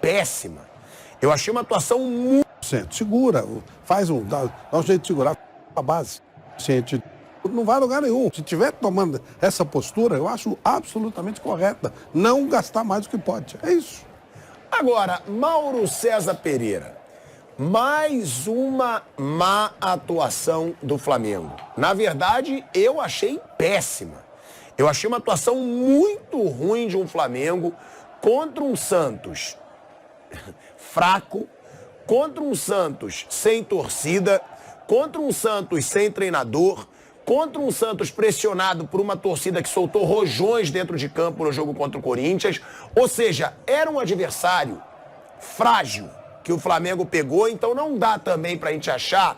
péssima. Eu achei uma atuação muito... Segura, dá um jeito de segurar a base. Não vai a lugar nenhum. Se estiver tomando essa postura, eu acho absolutamente correta. Não gastar mais do que pode. É isso. Agora, Mauro César Pereira. Mais uma má atuação do Flamengo. Na verdade, eu achei péssima. Eu achei uma atuação muito ruim de um Flamengo contra um Santos fraco, contra um Santos sem torcida, contra um Santos sem treinador, contra um Santos pressionado por uma torcida que soltou rojões dentro de campo no jogo contra o Corinthians. Ou seja, era um adversário frágil que o Flamengo pegou, então não dá também pra gente achar,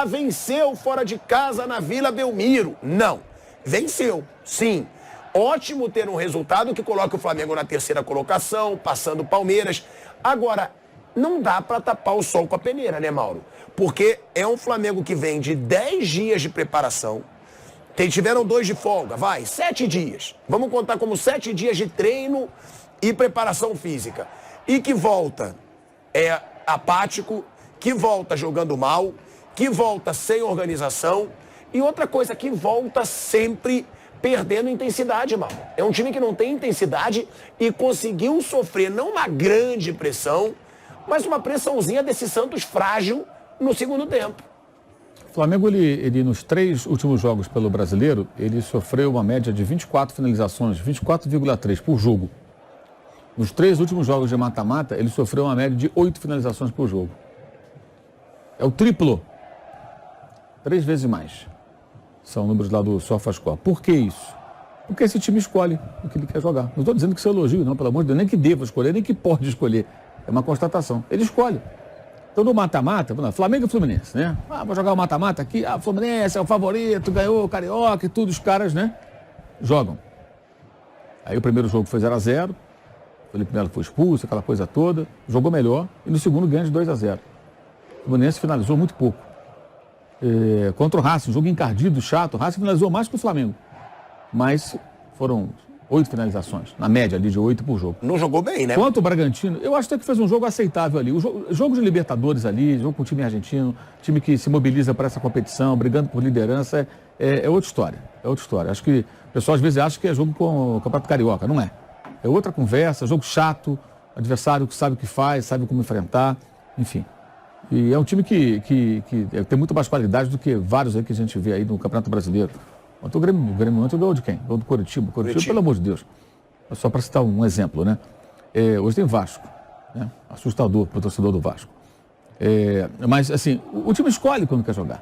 venceu fora de casa na Vila Belmiro. Não, venceu, sim. Ótimo ter um resultado que coloque o Flamengo na terceira colocação, passando o Palmeiras. Agora, não dá pra tapar o sol com a peneira, né, Mauro? Porque é um Flamengo que vem de 10 dias de preparação, tiveram 2 de folga, 7 dias. Vamos contar como 7 dias de treino e preparação física. E que volta apático, que volta jogando mal, que volta sem organização e outra coisa, que volta sempre perdendo intensidade, Mauro. É um time que não tem intensidade e conseguiu sofrer não uma grande pressão, mas uma pressãozinha desse Santos frágil no segundo tempo. O Flamengo, ele nos 3 últimos jogos pelo Brasileiro, ele sofreu uma média de 24 finalizações, 24,3 por jogo. Nos 3 últimos jogos de mata-mata, ele sofreu uma média de 8 finalizações por jogo. É o triplo. 3 vezes mais. São números lá do SofaScore. Por que isso? Porque esse time escolhe o que ele quer jogar. Não estou dizendo que isso é elogio, não, pelo amor de Deus. Nem que deva escolher, nem que pode escolher. É uma constatação. Ele escolhe. Então, no mata-mata, Flamengo e Fluminense, né? Vou jogar o mata-mata aqui. O Fluminense é o favorito, ganhou o Carioca e tudo. Os caras, né? Jogam. Aí o primeiro jogo foi 0-0. O Felipe Melo foi expulso, aquela coisa toda. Jogou melhor. E no segundo ganha de 2-0. O Fluminense finalizou muito pouco. Contra o Racing, um jogo encardido, chato. O Racing finalizou mais que o Flamengo. Mas foram 8 finalizações, na média ali de 8 por jogo. Não jogou bem, né? Quanto o Bragantino, eu acho até que fez um jogo aceitável ali. O jogo de Libertadores ali, jogo com o time argentino, time que se mobiliza para essa competição, brigando por liderança, é outra história. É outra história. Acho que o pessoal às vezes acha que é jogo com o Campeonato Carioca. Não é. É outra conversa, jogo chato, adversário que sabe o que faz, sabe como enfrentar, enfim. E é um time que tem muito mais qualidade do que vários aí que a gente vê aí no Campeonato Brasileiro. Ontem o Grêmio ontem ganhou de quem? Ganhou do Coritiba. Coritiba, pelo amor de Deus. Só para citar um exemplo, né? Hoje tem Vasco, né? Assustador para o torcedor do Vasco. Mas, assim, o time escolhe quando quer jogar.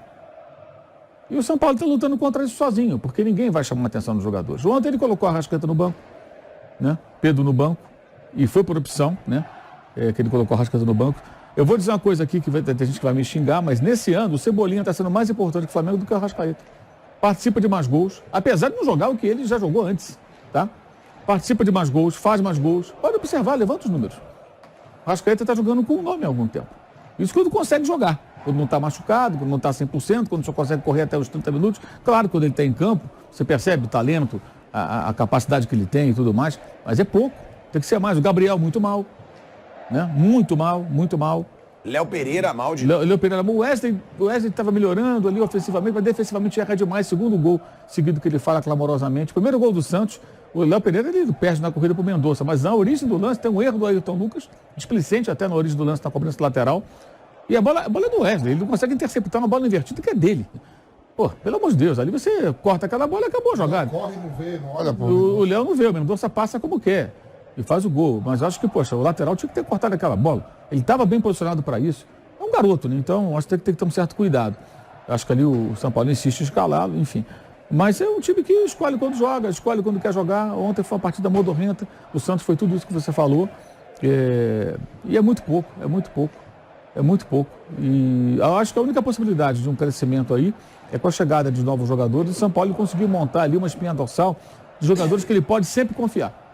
E o São Paulo está lutando contra isso sozinho, porque ninguém vai chamar a atenção dos jogadores. Ontem ele colocou a Arrascaeta no banco, né? Pedro no banco, e foi por opção, né? Que ele colocou a Arrascaeta no banco. Eu vou dizer uma coisa aqui que tem gente que vai me xingar, mas nesse ano o Cebolinha está sendo mais importante que o Flamengo do que o Arrascaeta. Participa de mais gols, apesar de não jogar o que ele já jogou antes, tá? Participa de mais gols, faz mais gols. Pode observar, levanta os números. O Arrascaeta está jogando com o nome há algum tempo. Isso quando consegue jogar. Quando não está machucado, quando não está 100%, quando só consegue correr até os 30 minutos. Claro, quando ele está em campo, você percebe o talento, a capacidade que ele tem e tudo mais, mas é pouco. Tem que ser mais. O Gabriel, muito mal. Né? Muito mal, muito mal. Léo Pereira, mal de... Léo Pereira, o Wesley estava melhorando ali ofensivamente, mas defensivamente erra demais. Segundo gol seguido que ele fala clamorosamente. Primeiro gol do Santos, o Léo Pereira ele perde na corrida para o Mendonça, mas na origem do lance tem um erro do Ayrton Lucas, displicente até na origem do lance, na cobrança lateral. E a bola é do Wesley, ele não consegue interceptar uma bola invertida que é dele. Pô, pelo amor de Deus, ali você corta aquela bola e acabou a jogada. Corre, não vê, não olha. O Léo não vê, o Mendonça passa como quer e faz o gol. Mas acho que, poxa, o lateral tinha que ter cortado aquela bola. Ele estava bem posicionado para isso. É um garoto, né? Então acho que tem que ter um certo cuidado. Acho que ali o São Paulo insiste em escalá-lo, enfim. Mas é um time que escolhe quando joga, escolhe quando quer jogar. Ontem foi uma partida modorrenta. O Santos foi tudo isso que você falou. E é muito pouco, é muito pouco. É muito pouco. E eu acho que a única possibilidade de um crescimento aí é com a chegada de novos jogadores. O São Paulo conseguiu montar ali uma espinha dorsal de jogadores que ele pode sempre confiar.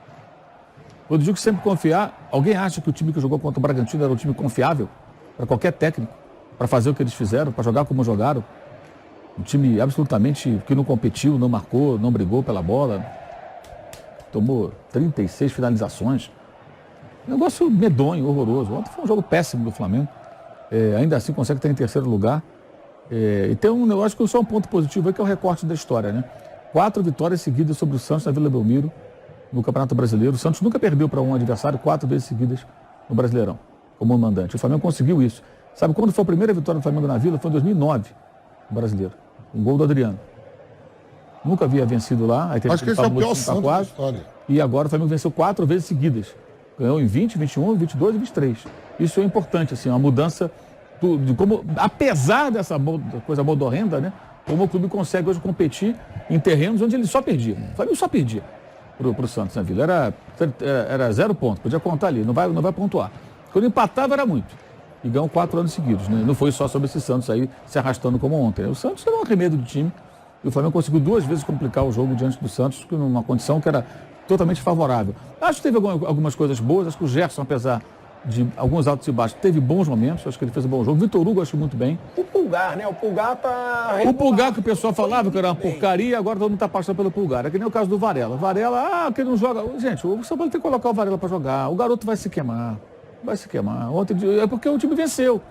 Quando eu digo sempre confiar, alguém acha que o time que jogou contra o Bragantino era um time confiável para qualquer técnico, para fazer o que eles fizeram, para jogar como jogaram? Um time absolutamente que não competiu, não marcou, não brigou pela bola. Tomou 36 finalizações. Negócio medonho, horroroso. Ontem foi um jogo péssimo do Flamengo. Ainda assim consegue estar em terceiro lugar. E tem um negócio que só um ponto positivo aí, que é o recorte da história, né? 4 vitórias seguidas sobre o Santos na Vila Belmiro, no Campeonato Brasileiro. O Santos nunca perdeu para um adversário 4 vezes seguidas no Brasileirão, como mandante. O Flamengo conseguiu isso. Sabe quando foi a primeira vitória do Flamengo na Vila? Foi em 2009, no Brasileiro. Um gol do Adriano. Nunca havia vencido lá. Aí teve Acho que esse é o pior Santos da história. E agora o Flamengo venceu 4 vezes seguidas. Ganhou em 20, 21, 22 e 23. Isso é importante, assim, uma mudança de como, apesar dessa coisa modorrenda, né? Como o clube consegue hoje competir em terrenos onde ele só perdia. O Flamengo só perdia pro Santos na Vila. Era 0 ponto, podia contar ali, não vai pontuar. Quando empatava era muito. E ganhou 4 anos seguidos, né? Não foi só sobre esse Santos aí se arrastando como ontem, né? O Santos era um arremedo de time. E o Flamengo conseguiu 2 vezes complicar o jogo diante do Santos, numa condição que era totalmente favorável. Acho que teve algumas coisas boas. Acho que o Gerson, apesar de alguns altos e baixos, teve bons momentos. Acho que ele fez um bom jogo. Vitor Hugo, acho muito bem. O Pulgar, né? O Pulgar tá... O Pulgar que o pessoal falava que era uma porcaria, agora todo mundo tá passando pelo Pulgar. É que nem o caso do Varela. Varela, que ele não joga... Gente, o São Paulo tem que colocar o Varela para jogar. O garoto vai se queimar. Vai se queimar. Ontem, é porque o time venceu.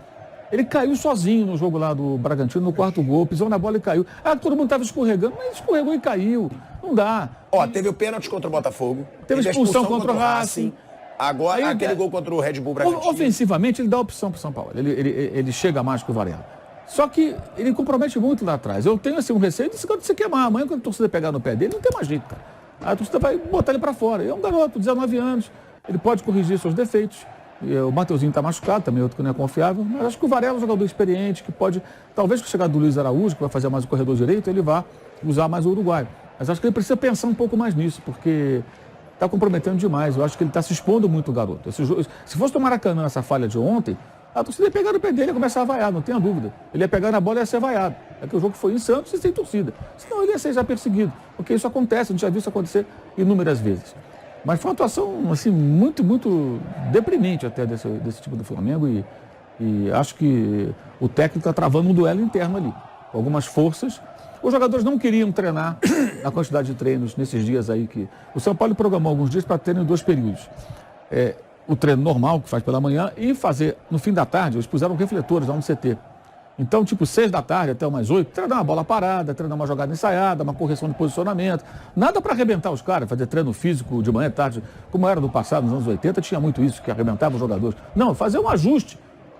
Ele caiu sozinho no jogo lá do Bragantino, no 4º gol, pisou na bola e caiu. Todo mundo estava escorregando, mas escorregou e caiu. Não dá. Teve o pênalti contra o Botafogo. Teve expulsão contra o Racing. Agora, aí, aquele gol contra o Red Bull Bragantino. Ofensivamente, ele dá opção para o São Paulo. Ele chega mais que o Varela. Só que ele compromete muito lá atrás. Eu tenho assim, um receio de se queimar. Amanhã, quando a torcida pegar no pé dele, não tem mais jeito, cara. A torcida vai botar ele para fora. Ele é um garoto, 19 anos. Ele pode corrigir seus defeitos. O Mateuzinho está machucado, também outro que não é confiável, mas acho que o Varela é um jogador experiente, que pode, talvez com a chegada do Luiz Araújo, que vai fazer mais o corredor direito, ele vá usar mais o uruguaio. Mas acho que ele precisa pensar um pouco mais nisso, porque está comprometendo demais. Eu acho que ele está se expondo muito, o garoto. Se fosse o Maracanã, essa falha de ontem, a torcida ia pegar no pé dele e ia começar a vaiar, não tenha dúvida. Ele ia pegar na bola e ia ser vaiado. É que o jogo foi em Santos e sem torcida. Senão ele ia ser já perseguido, porque isso acontece, a gente já viu isso acontecer inúmeras vezes. Mas foi uma atuação assim, muito, muito deprimente até desse tipo do Flamengo e acho que o técnico está travando um duelo interno ali, com algumas forças. Os jogadores não queriam treinar a quantidade de treinos nesses dias aí que... O São Paulo programou alguns dias para treino em 2 períodos. O treino normal, que faz pela manhã, e fazer no fim da tarde. Eles puseram refletores lá no CT. Então, tipo, 6 da tarde até umas 8, treinar uma bola parada, treinar uma jogada ensaiada, uma correção de posicionamento. Nada para arrebentar os caras, fazer treino físico de manhã e tarde, como era no passado, nos anos 80, tinha muito isso, que arrebentava os jogadores. Não, fazer um ajuste,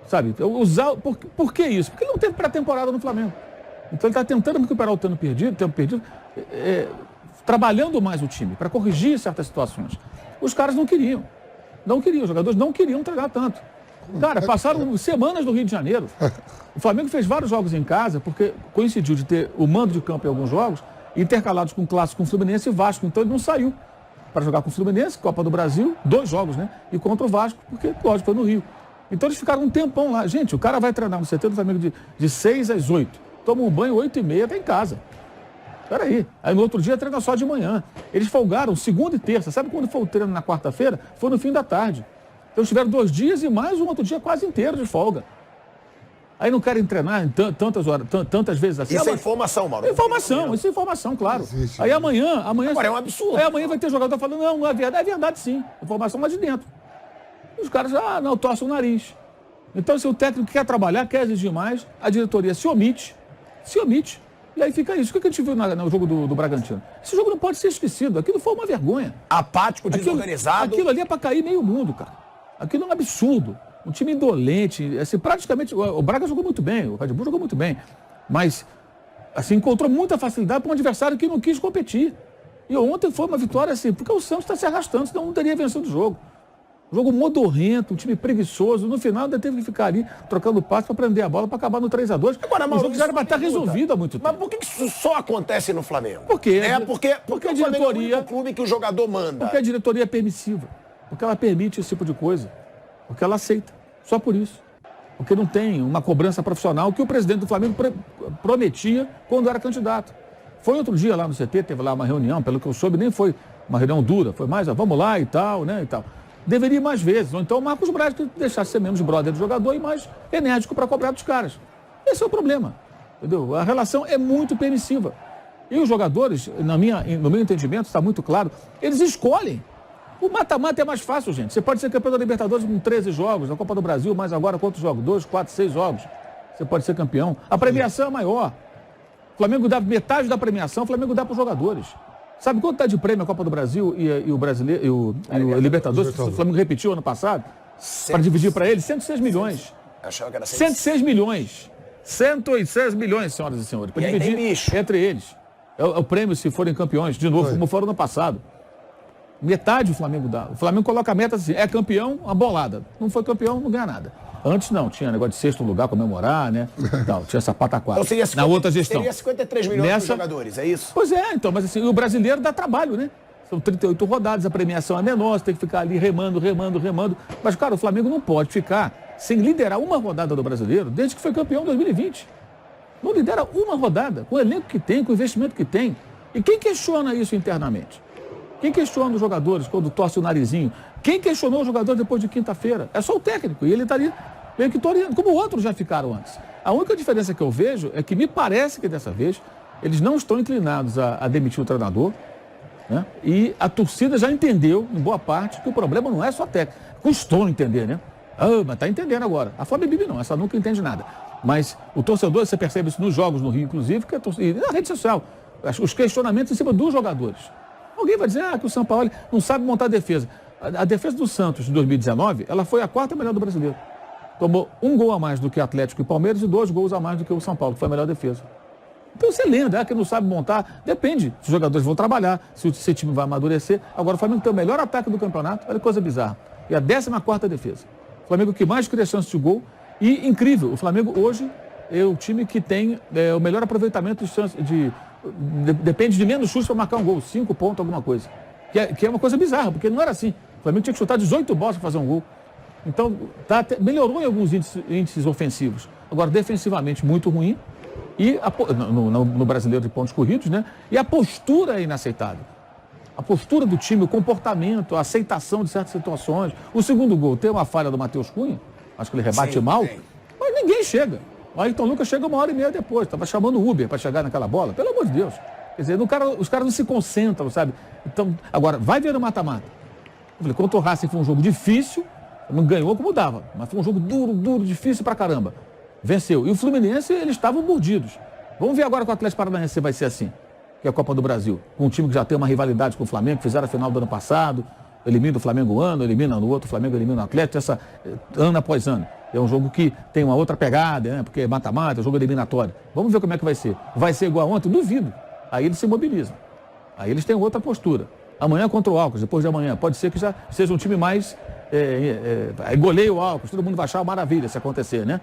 sabe? Por que isso? Porque ele não teve pré-temporada no Flamengo. Então ele está tentando recuperar o tempo perdido, trabalhando mais o time, para corrigir certas situações. Os caras não queriam, os jogadores não queriam treinar tanto. Cara, passaram semanas no Rio de Janeiro. O Flamengo fez vários jogos em casa, porque coincidiu de ter o mando de campo em alguns jogos, intercalados com clássico com Fluminense e Vasco. Então ele não saiu para jogar com o Fluminense, Copa do Brasil, 2 jogos, né? E contra o Vasco, porque, lógico, foi no Rio. Então eles ficaram um tempão lá. Gente, o cara vai treinar no CT do Flamengo de 6 às 8. Toma um banho, 8h30, tá em casa. Peraí. Aí no outro dia treina só de manhã. Eles folgaram segunda e terça. Sabe quando foi o treino na quarta-feira? Foi no fim da tarde. Então eles tiveram 2 dias e mais um outro dia quase inteiro de folga. Aí não querem treinar tantas horas, tantas vezes assim. Isso é informação, Mauro. Isso é informação, claro. Existe. Aí amanhã... Agora é um absurdo. Aí amanhã vai ter jogador falando, não é verdade. É verdade sim. Informação lá de dentro. E os caras, não, torcem o nariz. Então se o técnico quer trabalhar, quer exigir mais, a diretoria se omite. E aí fica isso. O que a gente viu no jogo do Bragantino? Esse jogo não pode ser esquecido. Aquilo foi uma vergonha. Apático, desorganizado. Aquilo ali é para cair meio mundo, cara. Aquilo é um absurdo. Um time indolente. Assim, praticamente, o Braga jogou muito bem, o Red Bull jogou muito bem. Mas, assim, encontrou muita facilidade para um adversário que não quis competir. E ontem foi uma vitória assim, porque o Santos está se arrastando, senão não teria vencido o jogo. Jogo modorrento, um time preguiçoso. No final ainda teve que ficar ali trocando passe para prender a bola para acabar no 3-2. Agora, o jogo já era para estar resolvido há muito tempo. Mas por que isso só acontece no Flamengo? Por quê? Porque a diretoria é o único clube que o jogador manda. Porque a diretoria é permissiva. Porque ela permite esse tipo de coisa. Porque ela aceita. Só por isso. Porque não tem uma cobrança profissional que o presidente do Flamengo prometia quando era candidato. Foi outro dia lá no CT, teve lá uma reunião, pelo que eu soube, nem foi uma reunião dura, foi mais, vamos lá e tal, né, e tal. Deveria ir mais vezes, ou então o Marcos Braz que deixasse ser menos brother do jogador e mais enérgico para cobrar dos caras. Esse é o problema, entendeu? A relação é muito permissiva. E os jogadores, no meu entendimento, está muito claro, eles escolhem. O mata-mata é mais fácil, gente. Você pode ser campeão da Libertadores com 13 jogos, na Copa do Brasil, mas agora quantos jogos? 2, 4, 6 jogos. Você pode ser campeão. A premiação é maior. O Flamengo dá metade da premiação, o Flamengo dá para os jogadores. Sabe quanto está de prêmio a Copa do Brasil e o Brasileiro, e o Libertadores? O Flamengo repetiu ano passado? Para dividir para ele, 106 milhões. Achava que era 106 milhões. 106 milhões, senhoras e senhores. Para dividir entre eles. É o prêmio se forem campeões, de novo, como foram no passado. Metade o Flamengo dá. O Flamengo coloca a meta assim, é campeão, a bolada. Não foi campeão, não ganha nada. Antes não, tinha negócio de sexto lugar, comemorar, né? Tal, tinha essa pataquada. Então seria 50, na outra gestão. Seria 53 milhões para os jogadores, é isso? Pois é, então, mas assim, o brasileiro dá trabalho, né? São 38 rodadas, a premiação é menor, você tem que ficar ali remando. Mas, cara, o Flamengo não pode ficar sem liderar uma rodada do brasileiro desde que foi campeão em 2020. Não lidera uma rodada, com o elenco que tem, com o investimento que tem. E quem questiona isso internamente? Quem questiona os jogadores quando torce o narizinho? Quem questionou o jogador depois de quinta-feira? É só o técnico. E ele está ali meio que toreando, como outros já ficaram antes. A única diferença que eu vejo é que me parece que dessa vez eles não estão inclinados a demitir o treinador, né? E a torcida já entendeu, em boa parte, que o problema não é só técnico. Custou entender, né? Mas está entendendo agora. A Flávia Bibi não, essa nunca entende nada. Mas o torcedor, você percebe isso nos jogos no Rio, inclusive, que e na rede social, os questionamentos em cima dos jogadores. Alguém vai dizer que o São Paulo não sabe montar defesa. A defesa do Santos de 2019, ela foi a quarta melhor do brasileiro. Tomou um gol a mais do que Atlético e Palmeiras e 2 gols a mais do que o São Paulo, que foi a melhor defesa. Então você lembra, que não sabe montar, depende. Se os jogadores vão trabalhar, se o time vai amadurecer. Agora o Flamengo tem o melhor ataque do campeonato, olha que coisa bizarra. E a 14ª defesa. O Flamengo que mais cria chance de gol. E incrível, o Flamengo hoje é o time que tem o melhor aproveitamento de chance depende de menos chutes para marcar um gol, 5 pontos, alguma coisa. Que é uma coisa bizarra, porque não era assim. O Flamengo tinha que chutar 18 bolas para fazer um gol. Então, melhorou em alguns índices ofensivos. Agora, defensivamente, muito ruim. E no brasileiro de pontos corridos, né? E a postura é inaceitável. A postura do time, o comportamento, a aceitação de certas situações. O segundo gol, tem uma falha do Matheus Cunha, acho que ele rebate mal, mas ninguém chega. O Ayrton Lucas chega 1h30 depois, estava chamando o Uber para chegar naquela bola, pelo amor de Deus. Quer dizer, os caras não se concentram, sabe? Então, agora, vai ver no mata-mata. Eu falei, contra o Racing foi um jogo difícil, não ganhou como dava, mas foi um jogo duro, difícil pra caramba. Venceu. E o Fluminense, eles estavam mordidos. Vamos ver agora com o Atlético Paranaense se vai ser assim, que é a Copa do Brasil. Com um time que já tem uma rivalidade com o Flamengo, fizeram a final do ano passado, elimina o Flamengo elimina no outro, o Flamengo elimina o Atlético, ano após ano. É um jogo que tem uma outra pegada, né? Porque é mata-mata, é jogo eliminatório. Vamos ver como é que vai ser. Vai ser igual ontem? Duvido. Aí eles se mobilizam. Aí eles têm outra postura. Amanhã contra o Alcas, depois de amanhã. Pode ser que já seja um time mais... goleia o Alcas, todo mundo vai achar uma maravilha se acontecer, né?